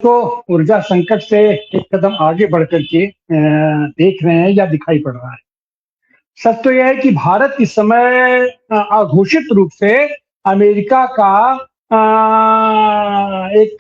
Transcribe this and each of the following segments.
तो ऊर्जा संकट से एक कदम आगे बढ़ कर के देख रहे हैं या दिखाई पड़ रहा है। सच तो यह है कि भारत इस समय अघोषित रूप से अमेरिका का एक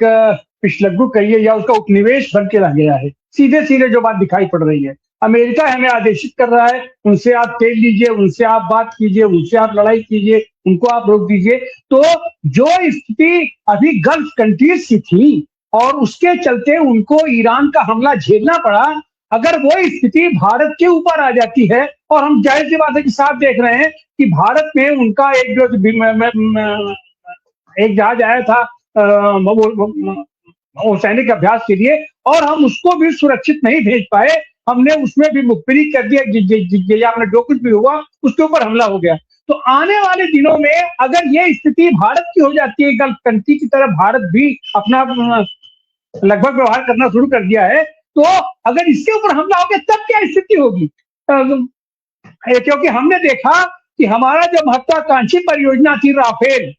पिछलग्गू कहिए या उसका उपनिवेश बन के रह गया है। सीधे-सीधे जो बात दिखाई पड़ रही है। अमेरिका हमें आदेशित कर रहा है, उनसे आप तेल लीजिए, उनसे आप बात कीजिए, उनसे आप लड़ाई कीजिए, उनको आप रोक दीजिए। तो जो स्थिति अभी गल्फ कंट्रीज की थी और उसके चलते उनको ईरान का हमला झेलना पड़ा, अगर वो स्थिति भारत के ऊपर आ जाती है और हम जाहिर सी बात है कि साफ देख रहे हैं कि भारत में उनका एक जो एक जहाज आया था वो सैनिक अभ्यास के लिए और हम उसको भी सुरक्षित नहीं भेज पाए। हमने उसमें भी मुखबिरी कर दिया, आपने जो कुछ भी हुआ उसके ऊपर हमला हो गया। तो आने वाले दिनों में अगर ये स्थिति भारत की हो जाती है, गल्फ कंट्री की तरह भारत भी अपना लगभग व्यवहार करना शुरू कर दिया है, तो अगर इसके ऊपर हमला हो गया तब क्या स्थिति होगी? क्योंकि हमने देखा कि हमारा जो महत्वाकांक्षी परियोजना थी राफेल,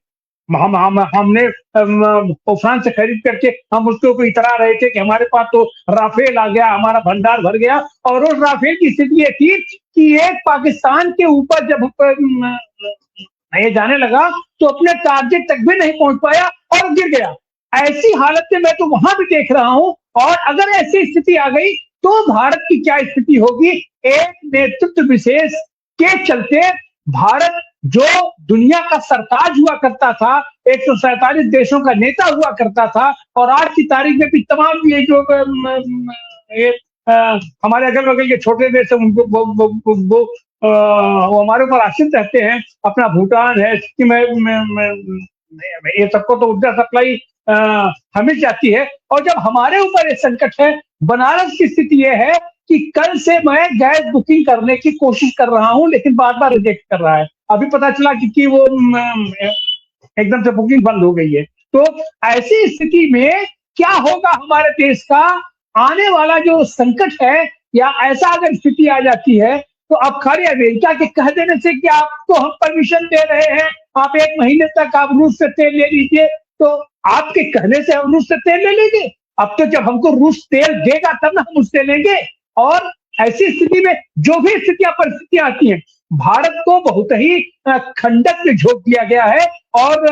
हमने फ्रांस से खरीद करके हम उसके ऊपर इतरा रहे थे कि हमारे पास तो राफेल आ गया, हमारा भंडार भर गया। और उस राफेल की स्थिति ये थी कि एक पाकिस्तान के ऊपर जब ये जाने लगा तो अपने टारगेट तक भी नहीं पहुंच पाया और गिर गया। ऐसी हालत में मैं तो वहां भी देख रहा हूं और अगर ऐसी स्थिति आ गई तो भारत की क्या स्थिति होगी? एक नेतृत्व विशेष के चलते भारत जो दुनिया का सरताज हुआ करता था, 147 देशों का नेता हुआ करता था और आज की तारीख में भी तमाम ये जो हमारे अगल बगल के छोटे देश उनको वो हमारे ऊपर आश्रित रहते हैं। अपना भूटान है, सिक्किम है, ये सबको तो ऊर्जा सप्लाई हमें जाती है। और जब हमारे ऊपर ये संकट है, बनारस की स्थिति ये है कि कल से मैं गैस बुकिंग करने की कोशिश कर रहा हूं लेकिन बार-बार रिजेक्ट कर रहा है। अभी पता चला कि वो एकदम से बुकिंग बंद हो गई है। तो ऐसी स्थिति में क्या होगा हमारे देश का? आने वाला जो संकट है या ऐसा अगर स्थिति आ जाती है तो अब खाली अमेरिका के कह देने से कि आपको हम परमिशन दे रहे हैं, आप 1 महीने तक आप रूस से तेल ले लीजिए, तो आपके कहने से हम रूस से तेल ले लेंगे? अब तो जब हमको रूस तेल देगा तब ना हम उससे लेंगे। और ऐसी स्थिति में जो भी परिस्थितियां आती हैं, भारत को बहुत ही खंडक में झोंक दिया गया है। और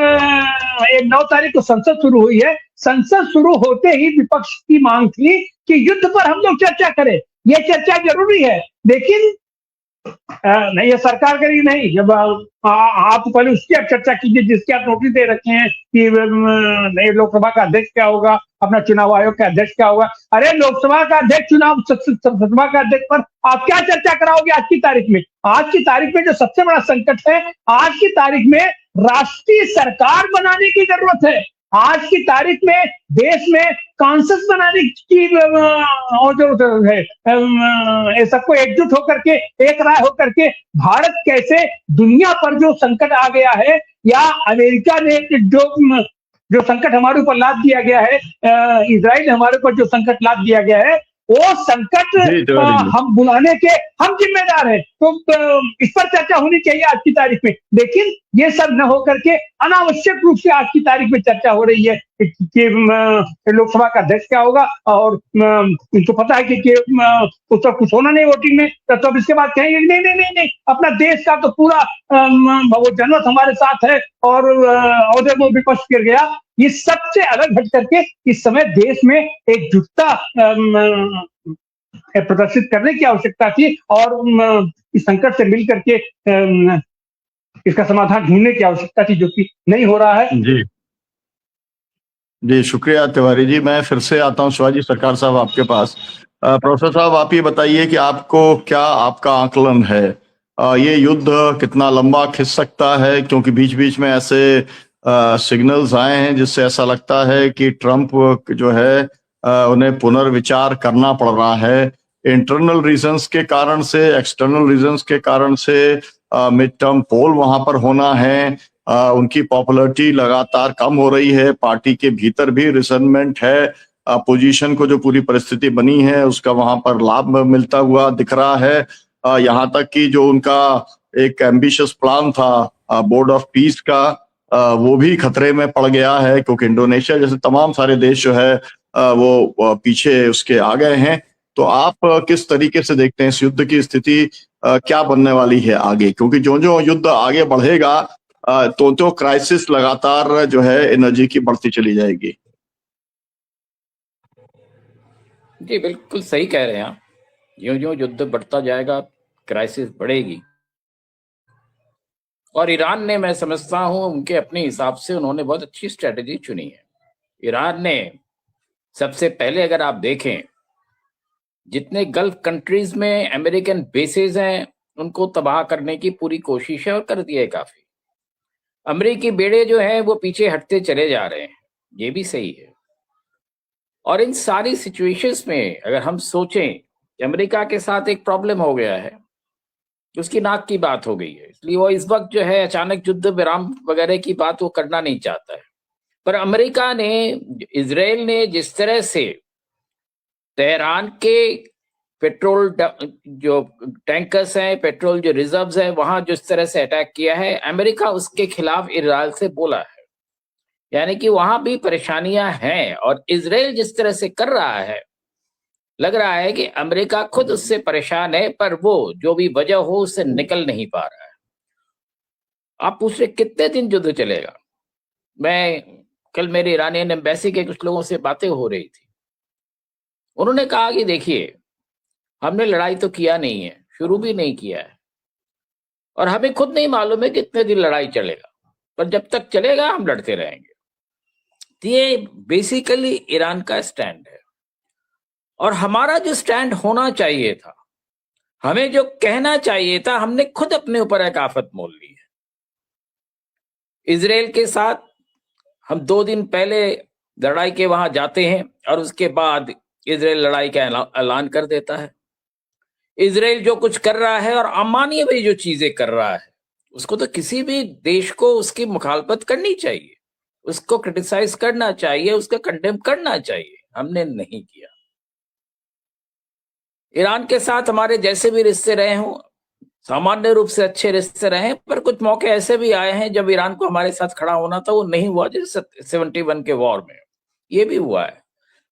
9 तारीख को संसद शुरू हुई है। संसद शुरू होते ही विपक्ष की मांग थी कि युद्ध पर हम लोग चर्चा करें। ये चर्चा जरूरी है, लेकिन नहीं, ये सरकार करेगी नहीं। जब आप पहले उसकी आप चर्चा कीजिए जिसकी आप नोटिस दे रखे हैं कि नए लोकसभा का अध्यक्ष क्या होगा, अपना चुनाव आयोग का अध्यक्ष क्या होगा। अरे लोकसभा का अध्यक्ष चुनाव, सभा का अध्यक्ष पर आप क्या चर्चा कराओगे आज की तारीख में? आज की तारीख में जो सबसे बड़ा संकट है, आज की तारीख में राष्ट्रीय सरकार बनाने की जरूरत है। आज की तारीख में देश में कॉन्सेंसस बनाने की जरूरत है। सबको एकजुट होकर के, एक राय होकर के भारत कैसे दुनिया पर जो संकट आ गया है या अमेरिका ने जो संकट हमारे ऊपर लाद दिया गया है, इजराइल ने हमारे ऊपर जो संकट लाद दिया गया है, वो संकट हम बुलाने के हम जिम्मेदार हैं। तो इस पर चर्चा होनी चाहिए आज की तारीख में। लेकिन ये सब न होकर के अनावश्यक रूप से आज की तारीख में चर्चा हो रही है कि लोकसभा का अध्यक्ष क्या होगा और उनको पता है कि उसका कुछ होना नहीं वोटिंग में, तो अब इसके बाद कहेंगे नहीं नहीं नहीं नहीं, अपना देश का तो पूरा वो जनमत हमारे साथ है और वो विपक्ष गिर गया। ये सबसे अलग हट करके इस समय देश में एकजुटता प्रदर्शित करने की आवश्यकता थी और इस संकट से मिल करके इसका समाधान ढूंढने की आवश्यकता थी, जो कि नहीं हो रहा है। जी जी, शुक्रिया तिवारी जी। मैं फिर से आता हूँ शिवाजी सरकार साहब आपके पास। प्रोफेसर साहब, आप ये बताइए कि आपको क्या आपका आकलन है, ये युद्ध कितना लंबा खिंच सकता है? क्योंकि बीच बीच में ऐसे सिग्नल्स आए हैं जिससे ऐसा लगता है कि ट्रंप जो है उन्हें पुनर्विचार करना पड़ रहा है, इंटरनल रीजंस के कारण से, एक्सटर्नल रीजंस के कारण से। मिड टर्म पोल वहां पर होना है, उनकी पॉपुलैरिटी लगातार कम हो रही है, पार्टी के भीतर भी रिजनमेंट है, अपोजिशन को जो पूरी परिस्थिति बनी है उसका वहां पर लाभ मिलता हुआ दिख रहा है। यहाँ तक कि जो उनका एक एम्बिशियस प्लान था बोर्ड ऑफ पीस का, वो भी खतरे में पड़ गया है, क्योंकि इंडोनेशिया जैसे तमाम सारे देश जो है वो पीछे उसके आ गए हैं। तो आप किस तरीके से देखते हैं इस युद्ध की स्थिति क्या बनने वाली है आगे? क्योंकि जो जो युद्ध आगे बढ़ेगा तो क्राइसिस लगातार जो है एनर्जी की बढ़ती चली जाएगी। जी बिल्कुल सही कह रहे हैं आप। यूं यूं युद्ध बढ़ता जाएगा, क्राइसिस बढ़ेगी। और ईरान ने, मैं समझता हूं, उनके अपने हिसाब से उन्होंने बहुत अच्छी स्ट्रेटेजी चुनी है। ईरान ने सबसे पहले, अगर आप देखें, जितने गल्फ कंट्रीज में अमेरिकन बेसेस हैं उनको तबाह करने की पूरी कोशिश है और कर दिया है काफी। अमेरिकी बेड़े जो हैं वो पीछे हटते चले जा रहे हैं, ये भी सही है। और इन सारी सिचुएशंस में अगर हम सोचें कि अमेरिका के साथ एक प्रॉब्लम हो गया है, उसकी नाक की बात हो गई है, इसलिए वो इस वक्त जो है अचानक युद्ध विराम वगैरह की बात वो करना नहीं चाहता है। पर अमेरिका ने, इजराइल ने जिस तरह से तेहरान के पेट्रोल जो टैंकर्स हैं, पेट्रोल जो रिजर्व्स हैं, वहां जिस तरह से अटैक किया है, अमेरिका उसके खिलाफ इजराइल से बोला है। यानी कि वहां भी परेशानियां हैं और इजराइल जिस तरह से कर रहा है, लग रहा है कि अमेरिका खुद उससे परेशान है, पर वो जो भी वजह हो उससे निकल नहीं पा रहा है। आप पूछ रहे कितने दिन युद्ध चलेगा? मैं कल मेरे ईरानियन एम्बेसी के कुछ लोगों से बातें हो रही थी। उन्होंने कहा कि देखिए, हमने लड़ाई तो किया नहीं है, शुरू भी नहीं किया है, और हमें खुद नहीं मालूम है कितने दिन लड़ाई चलेगा, पर जब तक चलेगा हम लड़ते रहेंगे। तो ये बेसिकली ईरान का स्टैंड है। और हमारा जो स्टैंड होना चाहिए था, हमें जो कहना चाहिए था, हमने खुद अपने ऊपर एक आफत मोल ली है। इजराइल के साथ हम 2 दिन पहले लड़ाई के वहां जाते हैं और उसके बाद इजराइल लड़ाई का ऐलान कर देता है। इजराइल जो कुछ कर रहा है और अमानवीय भी जो चीजें कर रहा है, उसको तो किसी भी देश को उसकी मुखालफत करनी चाहिए, उसको क्रिटिसाइज करना चाहिए, उसका कंडेम करना चाहिए। हमने नहीं किया। ईरान के साथ हमारे जैसे भी रिश्ते रहे हों, सामान्य रूप से अच्छे रिश्ते रहे, पर कुछ मौके ऐसे भी आए हैं जब ईरान को हमारे साथ खड़ा होना था, वो नहीं हुआ, जैसे 71 के वॉर में ये भी हुआ है।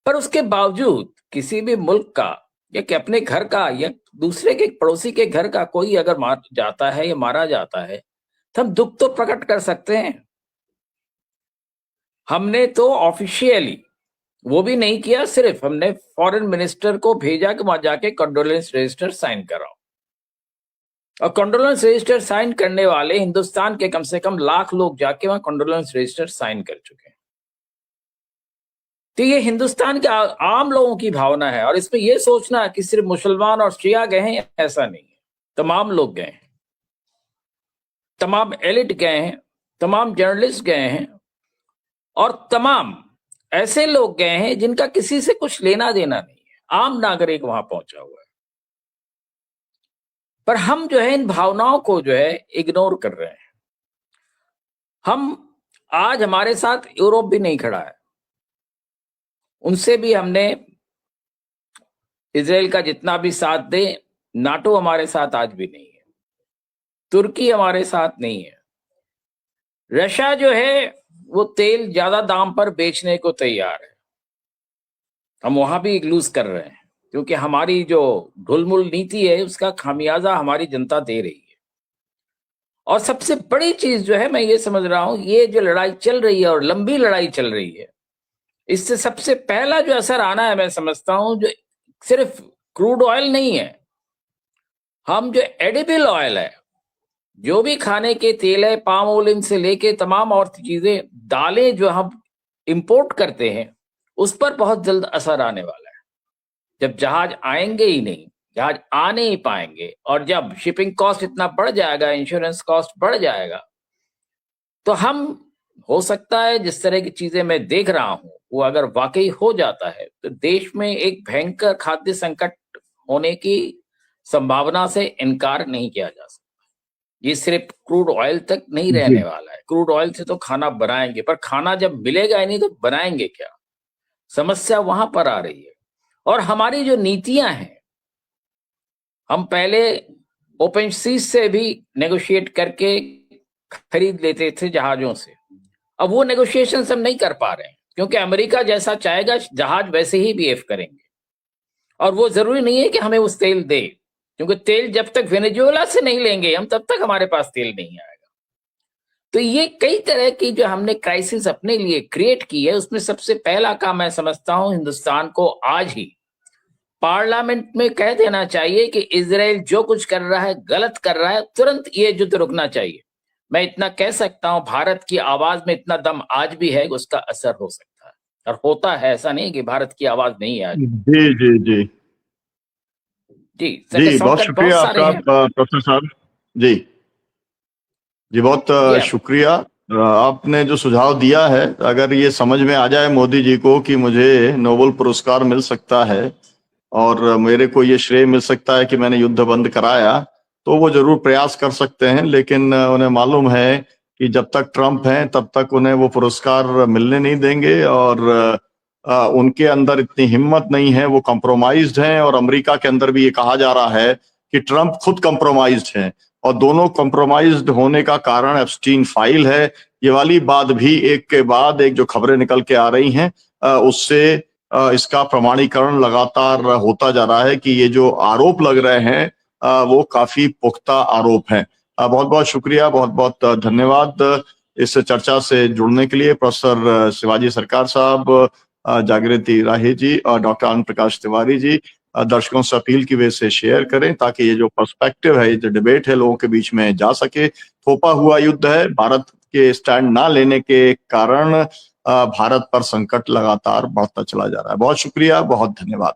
पर उसके बावजूद किसी भी मुल्क का या कि अपने घर का या दूसरे के पड़ोसी के घर का कोई अगर मार जाता है या मारा जाता है, तो हम दुख तो प्रकट कर सकते हैं। हमने तो ऑफिशियली वो भी नहीं किया, सिर्फ हमने फॉरेन मिनिस्टर को भेजा कि वहां जाके कंडोलेंस रजिस्टर साइन कराओ। और कंडोलेंस रजिस्टर साइन करने वाले हिंदुस्तान के कम से कम लाख लोग जाके वहां कंडोलेंस रजिस्टर साइन कर चुके हैं। तो ये हिंदुस्तान के आम लोगों की भावना है। और इसमें यह सोचना कि सिर्फ मुसलमान और शिया गए हैं, ऐसा नहीं है। तमाम लोग गए हैं, तमाम एलिट गए हैं, तमाम जर्नलिस्ट गए हैं, और तमाम ऐसे लोग गए हैं जिनका किसी से कुछ लेना देना नहीं है। आम नागरिक वहां पहुंचा हुआ है। पर हम जो है इन भावनाओं को जो है इग्नोर कर रहे हैं। हम आज, हमारे साथ यूरोप भी नहीं खड़ा है, उनसे भी हमने इजराइल का जितना भी साथ दे, नाटो हमारे साथ आज भी नहीं है, तुर्की हमारे साथ नहीं है, रशिया जो है वो तेल ज्यादा दाम पर बेचने को तैयार है। हम वहां भी लूज कर रहे हैं, क्योंकि हमारी जो ढुलमुल नीति है उसका खामियाजा हमारी जनता दे रही है। और सबसे बड़ी चीज जो है, मैं ये समझ रहा हूं, ये जो लड़ाई चल रही है और लंबी लड़ाई चल रही है, इससे सबसे पहला जो असर आना है, मैं समझता हूं, जो सिर्फ क्रूड ऑयल नहीं है, हम जो एडिबल ऑयल है, जो भी खाने के तेल है, पाम ऑयल से लेके तमाम और चीजें, दालें जो हम इंपोर्ट करते हैं, उस पर बहुत जल्द असर आने वाला है। जब जहाज आएंगे ही नहीं, जहाज आ नहीं पाएंगे, और जब शिपिंग कॉस्ट इतना बढ़ जाएगा, इंश्योरेंस कॉस्ट बढ़ जाएगा, तो हम, हो सकता है जिस तरह की चीजें मैं देख रहा हूं वो अगर वाकई हो जाता है, तो देश में एक भयंकर खाद्य संकट होने की संभावना से इनकार नहीं किया जा सकता। ये सिर्फ क्रूड ऑयल तक नहीं रहने वाला है। क्रूड ऑयल से तो खाना बनाएंगे, पर खाना जब मिलेगा ही नहीं तो बनाएंगे क्या? समस्या वहां पर आ रही है। और हमारी जो नीतियां हैं, हम पहले ओपन सीज से भी नेगोशिएट करके खरीद लेते थे जहाजों से, अब वो नेगोशिएशन हम नहीं कर पा रहे हैं। क्योंकि अमेरिका जैसा चाहेगा जहाज वैसे ही बिहेव करेंगे, और वो जरूरी नहीं है कि हमें उस तेल दे, क्योंकि तेल जब तक वेनेजुएला से नहीं लेंगे हम तब तक हमारे पास तेल नहीं आएगा। तो ये कई तरह की जो हमने क्राइसिस अपने लिए क्रिएट की है, उसमें सबसे पहला काम मैं समझता हूं हिंदुस्तान को आज ही पार्लियामेंट में कह देना चाहिए कि इजराइल जो कुछ कर रहा है गलत कर रहा है, तुरंत ये युद्ध रुकना चाहिए। मैं इतना कह सकता हूं, भारत की आवाज में इतना दम आज भी है कि उसका असर हो सकता है, और होता है, ऐसा नहीं कि भारत की आवाज नहीं है आज। जी जी जी जी जी, बहुत संकट शुक्रिया बहुत सारे आपका हैं। प्रोफेसर साहब। जी जी, बहुत जी शुक्रिया। आपने जो सुझाव दिया है, अगर ये समझ में आ जाए मोदी जी को कि मुझे नोबेल पुरस्कार मिल सकता है और मेरे को ये श्रेय मिल सकता है कि मैंने युद्ध बंद कराया, तो वो जरूर प्रयास कर सकते हैं। लेकिन उन्हें मालूम है कि जब तक ट्रंप हैं तब तक उन्हें वो पुरस्कार मिलने नहीं देंगे, और उनके अंदर इतनी हिम्मत नहीं है, वो कॉम्प्रोमाइज्ड हैं। और अमेरिका के अंदर भी ये कहा जा रहा है कि ट्रंप खुद कॉम्प्रोमाइज्ड हैं, और दोनों कॉम्प्रोमाइज्ड होने का कारण एप्स्टीन फाइल है। ये वाली बात भी एक के बाद एक जो खबरें निकल के आ रही हैं, उससे इसका प्रमाणीकरण लगातार होता जा रहा है कि ये जो आरोप लग रहे हैं वो काफी पुख्ता आरोप हैं। बहुत बहुत शुक्रिया, बहुत बहुत धन्यवाद इस चर्चा से जुड़ने के लिए प्रोफेसर शिवाजी सरकार साहब, जागृति राही जी और डॉक्टर आनंद प्रकाश तिवारी जी। दर्शकों से अपील की वे से शेयर करें ताकि ये जो पर्सपेक्टिव है, ये जो डिबेट है, लोगों के बीच में जा सके। थोपा हुआ युद्ध है, भारत के स्टैंड ना लेने के कारण भारत पर संकट लगातार बढ़ता चला जा रहा है। बहुत शुक्रिया, बहुत धन्यवाद।